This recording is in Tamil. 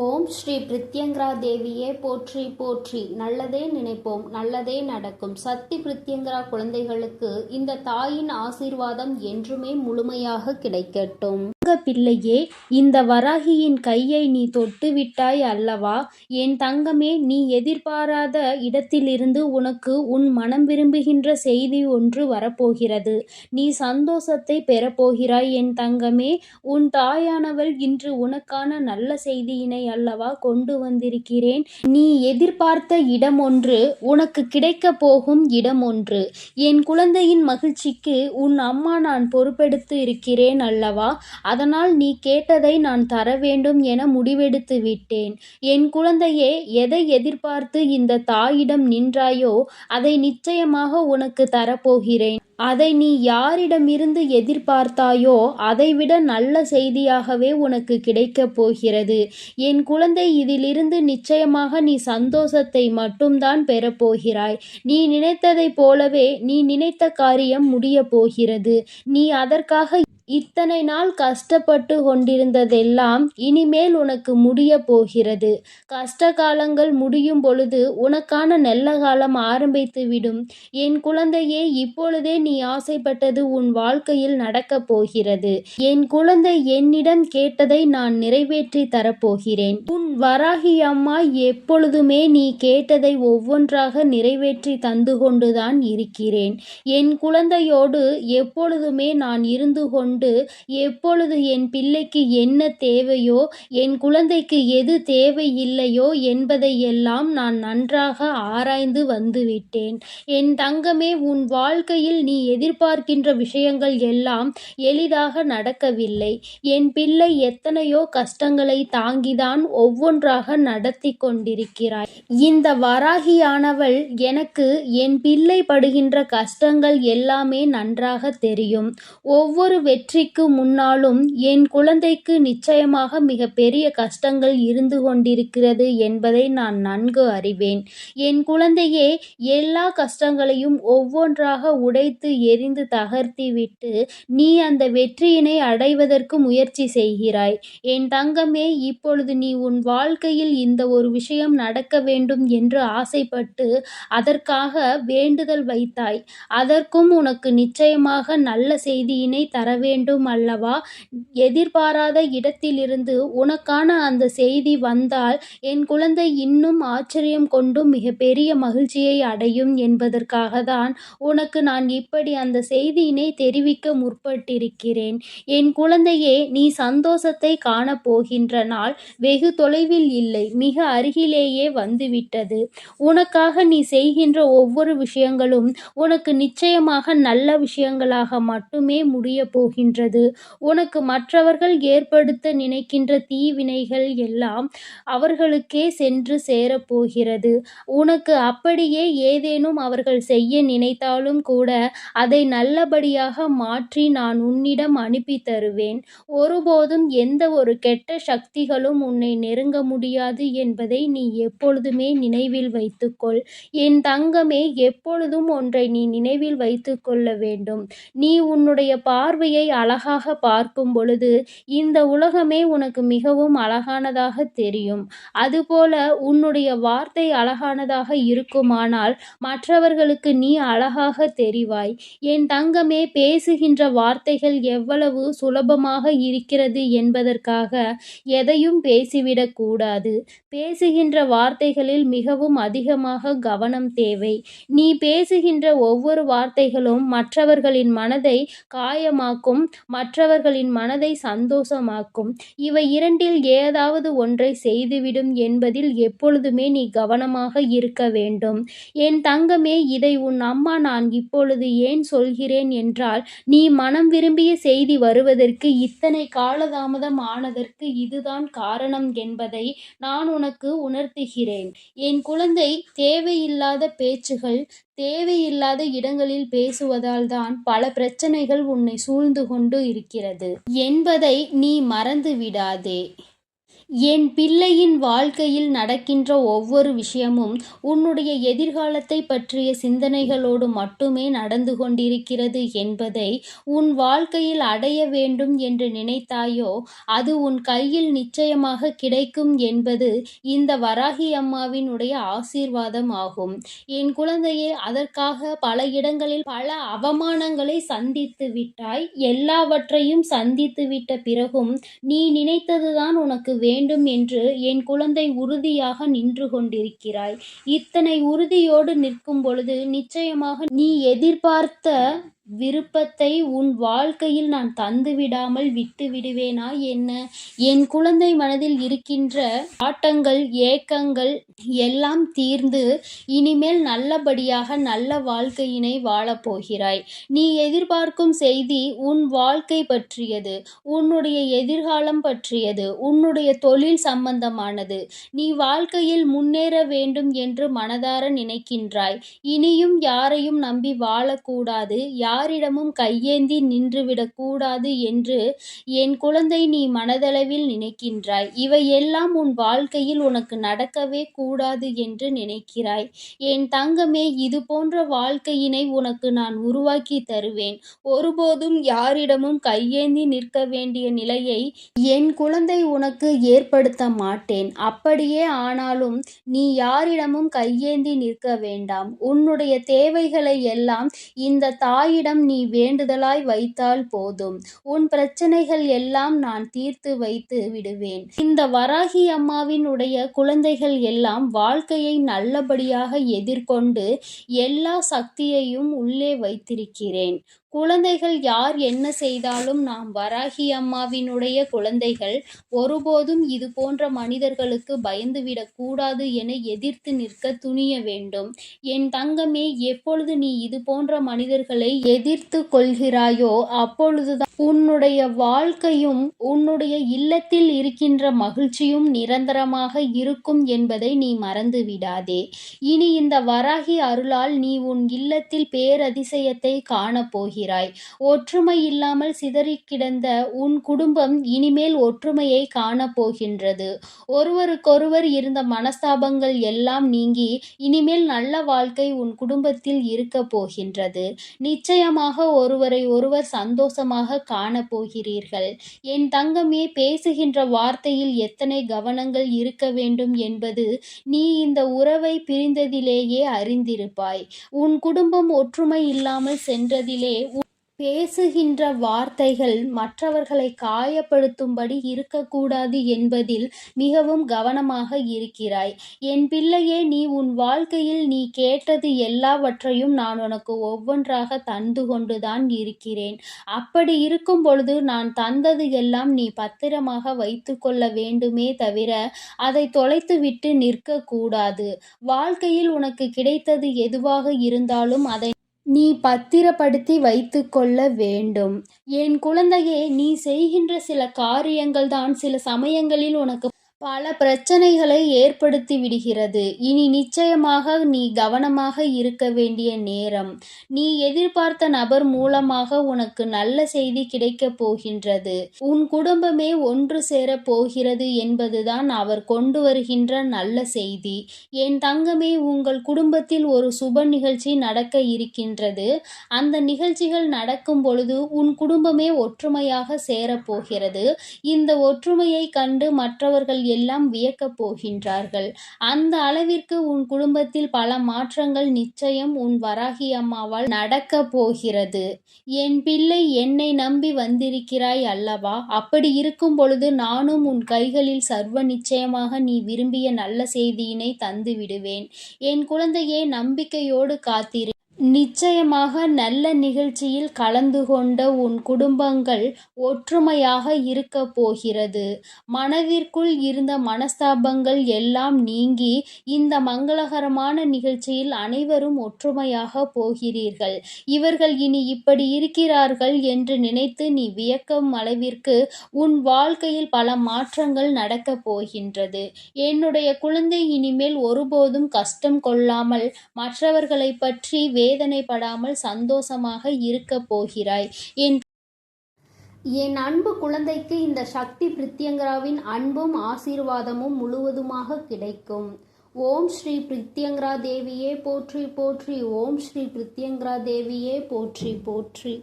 ஓம் ஸ்ரீ பிரித்யங்கரா தேவியே போற்றி போற்றி. நல்லதே நினைப்போம், நல்லதே நடக்கும். சக்தி பிரித்யங்கரா குழந்தைகளுக்கு இந்த தாயின் ஆசீர்வாதம் என்றுமே முழுமையாக கிடைக்கட்டும். பிள்ளையே, இந்த வராகியின் கையை நீ தொட்டு விட்டாய் அல்லவா? என் தங்கமே, நீ எதிர்பாராத இடத்திலிருந்து உனக்கு உன் மனம் விரும்புகின்ற செய்தி ஒன்று வரப்போகிறது. நீ சந்தோஷத்தை பெறப்போகிறாய் என் தங்கமே. உன் தாயானவள் இன்று உனக்கான நல்ல செய்தியினை அல்லவா கொண்டு வந்திருக்கிறேன். நீ எதிர்பார்த்த இடம் ஒன்று, உனக்கு கிடைக்க போகும் இடம் ஒன்று. என் குழந்தையின் மகிழ்ச்சிக்கு உன் அம்மா நான் பொறுப்பெடுத்து இருக்கிறேன் அல்லவா? அதனால் நீ கேட்டதை நான் தர வேண்டும் என முடிவெடுத்து விட்டேன். என் குழந்தையே, எதை எதிர்பார்த்து இந்த தாயிடம் நின்றாயோ அதை நிச்சயமாக உனக்கு தரப்போகிறேன். அதை நீ யாரிடமிருந்து எதிர்பார்த்தாயோ அதைவிட நல்ல செய்தியாகவே உனக்கு கிடைக்கப் போகிறது. என் குழந்தை, இதிலிருந்து நிச்சயமாக நீ சந்தோஷத்தை மட்டும்தான் பெறப்போகிறாய். நீ நினைத்ததைப் போலவே நீ நினைத்த காரியம் முடியப் போகிறது. நீ அதற்காக இத்தனை நாள் கஷ்டப்பட்டு கொண்டிருந்ததெல்லாம் இனிமேல் உனக்கு முடிய போகிறது. கஷ்ட காலங்கள் முடியும் பொழுது உனக்கான நல்ல காலம் ஆரம்பித்துவிடும். என் குழந்தையே, இப்பொழுதே நீ ஆசைப்பட்டது உன் வாழ்க்கையில் நடக்கப் போகிறது. என் குழந்தை, என்னிடம் கேட்டதை நான் நிறைவேற்றி தரப்போகிறேன். உன் வராகி அம்மா எப்பொழுதுமே நீ கேட்டதை ஒவ்வொன்றாக நிறைவேற்றி தந்து கொண்டுதான் இருக்கிறேன். என் குழந்தையோடு எப்பொழுதுமே நான் இருந்து கொண்டு எப்பொழுது என் பிள்ளைக்கு என்ன தேவையோ, என் குழந்தைக்கு எது தேவை இல்லையோ என்பதையெல்லாம் நான் நன்றாக ஆராய்ந்து வந்துவிட்டேன். என் தங்கமே, உன் வாழ்க்கையில் நீ எதிர்பார்க்கின்ற விஷயங்கள் எல்லாம் எளிதாக நடக்கவில்லை. என் பிள்ளை எத்தனையோ கஷ்டங்களை தாங்கிதான் ஒவ்வொன்றாக நடத்தி கொண்டிருக்கிறாய். இந்த வராகியானவள் எனக்கு என் பிள்ளை படுகின்ற கஷ்டங்கள் எல்லாமே நன்றாக தெரியும். ஒவ்வொரு வெற்றிக்கு முன்னாலும் என் குழந்தைக்கு நிச்சயமாக மிக பெரிய கஷ்டங்கள் இருந்து கொண்டிருக்கிறது என்பதை நான் நன்கு அறிவேன். என் குழந்தையே, எல்லா கஷ்டங்களையும் ஒவ்வொன்றாக உடைத்து எரிந்து தகர்த்திவிட்டு நீ அந்த வெற்றியினை அடைவதற்கு முயற்சி செய்கிறாய். என் தங்கமே, இப்பொழுது நீ உன் வாழ்க்கையில் இந்த ஒரு விஷயம் நடக்க வேண்டும் என்று ஆசைப்பட்டு அதற்காக வேண்டுதல் வைத்தாய். அதற்கும் உனக்கு நிச்சயமாக நல்ல செய்தியினை தர வேண்டும் அல்லவா? எதிர்பாராத இடத்திலிருந்து உனக்கான அந்த செய்தி வந்தால் என் குழந்தை இன்னும் ஆச்சரியம் கொண்டும் மிக பெரிய மகிழ்ச்சியை அடையும் என்பதற்காக தான் உனக்கு நான் இப்படி அந்த செய்தியினை தெரிவிக்க முற்பட்டிருக்கிறேன். என் குழந்தையே, நீ சந்தோஷத்தை காணப்போகின்ற நாள் வெகு தொலைவில் இல்லை, மிக அருகிலேயே வந்துவிட்டது. உனக்காக நீ செய்கின்ற ஒவ்வொரு விஷயங்களும் உனக்கு நிச்சயமாக நல்ல விஷயங்களாக மட்டுமே முடிய போகின்றது. உனக்கு மற்றவர்கள் ஏற்படுத்த நினைக்கின்ற தீவினைகள் எல்லாம் அவர்களுக்கே சென்று சேரப்போகிறது. உனக்கு அப்படியே ஏதேனும் அவர்கள் செய்ய நினைத்தாலும் கூட அதை நல்லபடியாக மாற்றி நான் உன்னிடம் அனுப்பி தருவேன். ஒருபோதும் எந்த ஒரு கெட்ட சக்திகளும் உன்னை நெருங்க முடியாது என்பதை நீ எப்பொழுதுமே நினைவில் வைத்துக்கொள். என் தங்கமே, எப்பொழுதும் ஒன்றை நீ நினைவில் வைத்துக் கொள்ள வேண்டும். நீ உன்னுடைய பார்வையை அழகாக பார்க்கும் பொழுது இந்த உலகமே உனக்கு மிகவும் அழகானதாக தெரியும். அதுபோல உன்னுடைய வார்த்தை அழகானதாக இருக்குமானால் மற்றவர்களுக்கு நீ அழகாக தெரிவாய். என் தங்கமே, பேசுகின்ற வார்த்தைகள் எவ்வளவு சுலபமாக இருக்கிறது என்பதற்காக எதையும் பேசிவிடக் கூடாது. பேசுகின்ற வார்த்தைகளில் மிகவும் அதிகமாக கவனம் தேவை. நீ பேசுகின்ற ஒவ்வொரு வார்த்தைகளும் மற்றவர்களின் மனதை காயமாக்கும், மற்றவர்களின் மனதை சந்தோஷமாக்கும். இவை இரண்டில் ஏதாவது ஒன்றை செய்துவிடும் என்பதில் எப்பொழுதுமே நீ கவனமாக இருக்க வேண்டும். என் தங்கமே, இதை உன் அம்மா நான் இப்பொழுது ஏன் சொல்கிறேன் என்றால், நீ மனம் விரும்பிய செய்தி வருவதற்கு இத்தனை காலதாமதம் ஆனதற்கு இதுதான் காரணம் என்பதை நான் உனக்கு உணர்த்துகிறேன். என் குழந்தை, தேவையில்லாத பேச்சுகள் தேவையில்லாத இடங்களில் பேசுவதால் தான் பல பிரச்சனைகள் உன்னை சூழ்ந்து கொண்டு இருக்கிறது என்பதை நீ மறந்து விடாதே. என் பிள்ளையின் வாழ்க்கையில் நடக்கின்ற ஒவ்வொரு விஷயமும் உன்னுடைய எதிர்காலத்தை பற்றிய சிந்தனைகளோடு மட்டுமே நடந்து கொண்டிருக்கிறது என்பதை உன் வாழ்க்கையில் அடைய வேண்டும் என்று நினைத்தாயோ அது உன் கையில் நிச்சயமாக கிடைக்கும் என்பது இந்த வராகி அம்மாவினுடைய ஆசீர்வாதம் ஆகும். என் குழந்தையே, அதற்காக பல இடங்களில் பல அவமானங்களை சந்தித்து விட்டாய். எல்லாவற்றையும் சந்தித்து விட்ட பிறகும் நீ நினைத்ததுதான் உனக்கு வேண்டும் என்று என் குழந்தை உறுதியாக நின்று கொண்டிருக்கிறாய். இத்தனை உறுதியோடு நிற்கும் பொழுது நிச்சயமாக நீ எதிர்பார்த்த விருப்பத்தை உன் வாழ்க்கையில் நான் தந்துவிடாமல் விட்டு விடுவேனா என்ன? என் குழந்தை மனதில் இருக்கின்ற ஆட்டங்கள், ஏக்கங்கள் எல்லாம் தீர்ந்து இனிமேல் நல்லபடியாக நல்ல வாழ்க்கையினை வாழப்போகிறாய். நீ எதிர்பார்க்கும் செய்தி உன் வாழ்க்கை பற்றியது, உன்னுடைய எதிர்காலம் பற்றியது, உன்னுடைய தொழில் சம்பந்தமானது. நீ வாழ்க்கையில் முன்னேற வேண்டும் என்று மனதார நினைக்கின்றாய். இனியும் யாரையும் நம்பி வாழக்கூடாது, யாரிடமும் கையேந்தி நின்றுவிடக் கூடாது என்று என் குழந்தை நீ மனதளவில் நினைக்கின்றாய். இவையெல்லாம் உன் வாழ்க்கையில் உனக்கு நடக்கவே கூடாது என்று நினைக்கிறாய். என் தங்கமே, இது போன்ற வாழ்க்கையினை உனக்கு நான் உருவாக்கி தருவேன். ஒருபோதும் யாரிடமும் கையேந்தி நிற்க வேண்டிய நிலையை என் குழந்தை உனக்கு ஏற்படுத்த மாட்டேன். அப்படியே ஆனாலும் நீ யாரிடமும் கையேந்தி நிற்க வேண்டாம். உன்னுடைய தேவைகளை எல்லாம் இந்த தாயிடம் நீ வேண்டுதலாய் வைத்தால் போதும். உன் பிரச்சனைகள் எல்லாம் நான் தீர்த்து வைத்து விடுவேன். இந்த வராகி அம்மாவினுடைய குழந்தைகள் எல்லாம் வாழ்க்கையை நல்லபடியாக எதிர்கொண்டு எல்லா சக்தியையும் உள்ளே வைத்திருக்கிறேன். குழந்தைகள் யார் என்ன செய்தாலும் நாம் வராகி அம்மாவினுடைய குழந்தைகள் ஒருபோதும் இது போன்ற மனிதர்களுக்கு பயந்துவிடக் கூடாது என எதிர்த்து நிற்க துணிய வேண்டும். என் தங்கமே, எப்பொழுது நீ இது போன்ற மனிதர்களை எதிர்த்து கொள்கிறாயோ அப்பொழுதுதான் உன்னுடைய வாழ்க்கையும் உன்னுடைய இல்லத்தில் இருக்கின்ற மகிழ்ச்சியும் நிரந்தரமாக இருக்கும் என்பதை நீ மறந்து விடாதே. இனி இந்த வராகி அருளால் நீ உன் இல்லத்தில் பேரதிசயத்தை காணப்போகிறாய். ஒற்றுமை இல்லாமல் சிதறி கிடந்த உன் குடும்பம் இனிமேல் ஒற்றுமையை காணப்போகின்றது. ஒருவருக்கொருவர் இருந்த மனஸ்தாபங்கள் எல்லாம் நீங்கி இனிமேல் நல்ல வாழ்க்கை உன் குடும்பத்தில் இருக்க போகின்றது. நிச்சயமாக ஒருவரை ஒருவர் சந்தோஷமாக காணப்போகிறீர்கள். என் தங்கமே, பேசுகின்ற வார்த்தையில் எத்தனை கவனங்கள் இருக்க வேண்டும் என்பது நீ இந்த உறவை பிரிந்ததிலேயே அறிந்திருப்பாய். உன் குடும்பம் ஒற்றுமை இல்லாமல் சென்றதிலே பேசுகின்ற வார்த்தைகள் மற்றவர்களை காயப்படுத்தும்படி இருக்கக்கூடாது என்பதில் மிகவும் கவனமாக இருக்கிறாய். என் பிள்ளையே, நீ உன் வாழ்க்கையில் நீ கேட்டது எல்லாவற்றையும் நான் உனக்கு ஒவ்வொன்றாக தந்து கொண்டுதான் இருக்கிறேன். அப்படி இருக்கும் பொழுது நான் தந்தது எல்லாம் நீ பத்திரமாக வைத்து கொள்ள வேண்டுமே தவிர அதை தொலைத்துவிட்டு நிற்கக்கூடாது. வாழ்க்கையில் உனக்கு கிடைத்தது எதுவாக இருந்தாலும் அதை நீ பத்திரப்படுத்தி வைத்து கொள்ள வேண்டும். என் குழந்தையே, நீ செய்கின்ற சில காரியங்கள்தான் சில சமயங்களில் உனக்கு பல பிரச்சனைகளை ஏற்படுத்தி விடுகிறது. இனி நிச்சயமாக நீ கவனமாக இருக்க வேண்டிய நேரம். நீ எதிர்பார்த்த நபர் மூலமாக உனக்கு நல்ல செய்தி கிடைக்கப் போகின்றது. உன் குடும்பமே ஒன்று சேரப் போகிறது என்பதுதான் அவர் கொண்டு வருகின்ற நல்ல செய்தி. என் தங்கமே, உங்கள் குடும்பத்தில் ஒரு சுப நிகழ்ச்சி நடக்க இருக்கின்றது. அந்த நிகழ்ச்சிகள் நடக்கும் பொழுது உன் குடும்பமே ஒற்றுமையாக சேரப்போகிறது. இந்த ஒற்றுமையை கண்டு மற்றவர்கள் எல்லாம் வியக்கப் போகின்றார்கள். அந்த அளவிற்கு உன் குடும்பத்தில் பல மாற்றங்கள் நிச்சயம் உன் வராகி அம்மாவால் நடக்கப் போகிறது. என் பிள்ளை, என்னை நம்பி வந்திருக்கிறாய் அல்லவா? அப்படி இருக்கும் பொழுது நானும் உன் கைகளில் சர்வ நிச்சயமாக நீ விரும்பிய நல்ல செய்தியினை தந்து விடுவேன். என் குழந்தையே, நம்பிக்கையோடு காத்திரு. நிச்சயமாக நல்ல நிகழ்ச்சியில் கலந்து கொண்ட உன் குடும்பங்கள் ஒற்றுமையாக இருக்க போகிறது. மனதிற்குள் இருந்த மனஸ்தாபங்கள் எல்லாம் நீங்கி இந்த மங்களகரமான நிகழ்ச்சியில் அனைவரும் ஒற்றுமையாக போகிறீர்கள். இவர்கள் இனி இப்படி இருக்கிறார்கள் என்று நினைத்து நீ வியக்கும் அளவிற்கு உன் வாழ்க்கையில் பல மாற்றங்கள் நடக்கப் போகின்றது. என்னுடைய குழந்தை, இனிமேல் ஒருபோதும் கஷ்டம் கொள்ளாமல் மற்றவர்களை பற்றி வேதனைப்படாமல் சந்தோஷமாக இருக்கப் போகிறாய். என் அன்பு குழந்தைக்கு இந்த சக்தி பிரித்யங்கராவின் அன்பும் ஆசீர்வாதமும் முழுவதுமாக கிடைக்கும். ஓம் ஸ்ரீ பிரித்யங்கரா தேவியே போற்றி போற்றி. ஓம் ஸ்ரீ பிரித்யங்கரா தேவியே போற்றி போற்றி.